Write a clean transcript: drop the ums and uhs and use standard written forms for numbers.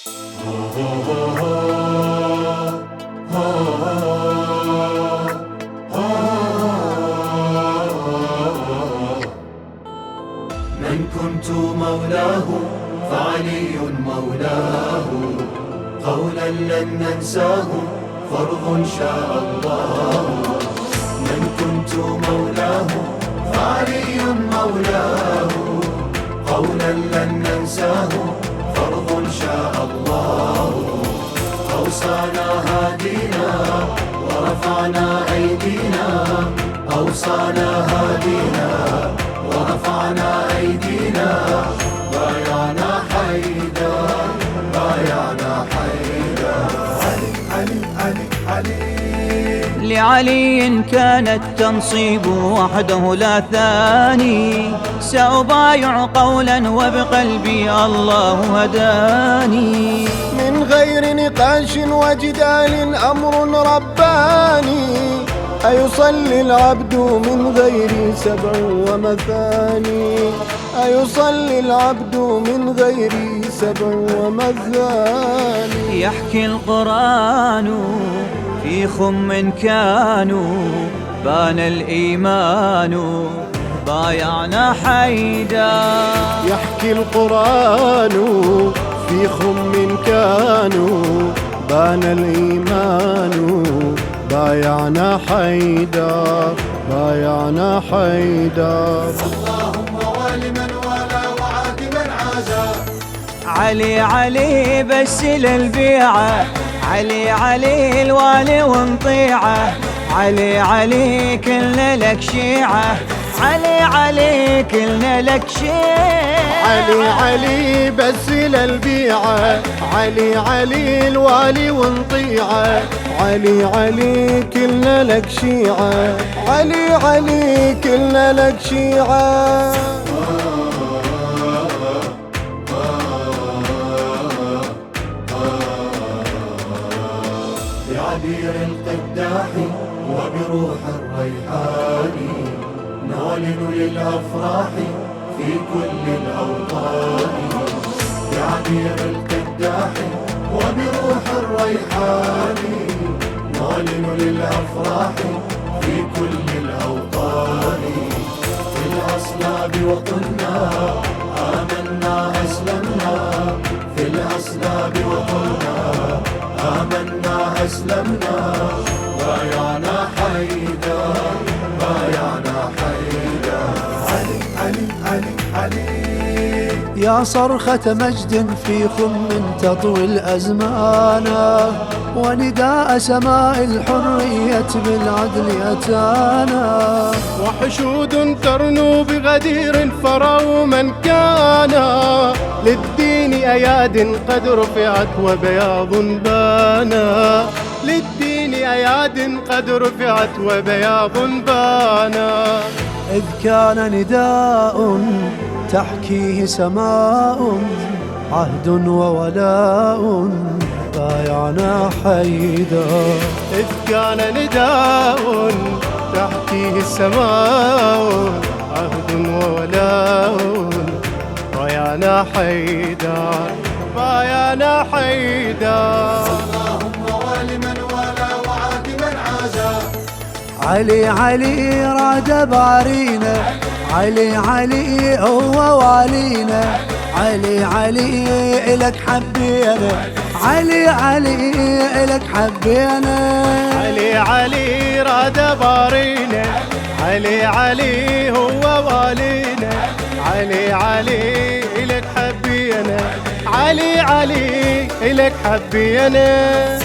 من كنت مولاه فعلي مولاه، قولا لن ننساه فرض شاء الله. من كنت مولاه فعلي مولاه، قولا لن ننساه فرض شاء الله. أوصانا هادينا ورفعنا أيدينا، أوصانا هادينا ورفعنا أيدينا، بايعنا حيدر بايعنا حيدر. علي علي علي علي لعلي كان التنصيب وحده لا ثاني، سأبايع قولا وبقلبي الله هداني. من غير نقاش وجدال أمر رباني، أيصلي العبد من غير سبع ومثاني، أيصلي العبد من غير سبع ومثاني. يحكي القرآن في خم كانوا، بان الإيمان بايعنا حيدر. يحكي القرآن في خم كانوا، بان الإيمان بايعنا حيدر بايعنا حيدر. اللهم وال من والى وعاد من عادى. علي علي بس للبيعة، علي علي الوالي ونطيعه، علي علي كلنا لك شيعة، علي علي كلنا لك شيعة. علي علي بس للبيعة، علي علي الوالي ونطيعه، علي علي كلنا لك شيعة، علي علي كلنا لك شيعة. بعبير القداح وبروح الريحان، نعلن للأفراح في كل الأوطان. بعبير القداح وبروح الريحان، نعلن للأفراح في كل الأوطان. في الأصلاب وقلنا آمنا أسلمنا، في الأصلاب وقلنا آمنا أسلمنا، بايعنا حيدر بايعنا حيدر. علي علي علي علي يا صرخة مجد في خم تطوي الأزمان، ونداء سماء الحرية بالعدل أتانا. وحشود ترنو بغدير فروا من كان، للدين أياد قد رفعت وبياض بانا، للدين أياد قد رفعت وبياض بانا. إذ كان نداء تحكيه سماء، عهد وولاء بايعنا حيدر. إذ كان نداء تحكيه السماء، عهد وولاء بايعنا حيدر بايعنا حيدر. اللهم وال من والى وعاد من عادى. علي علي راد بارينا، علي علي هو والينا، علي علي إلك حبينا، علي علي إلك حبينا. علي علي راد بارينا، علي علي هو والينا، علي علي إلك حبينا، علي علي إلك حبينا.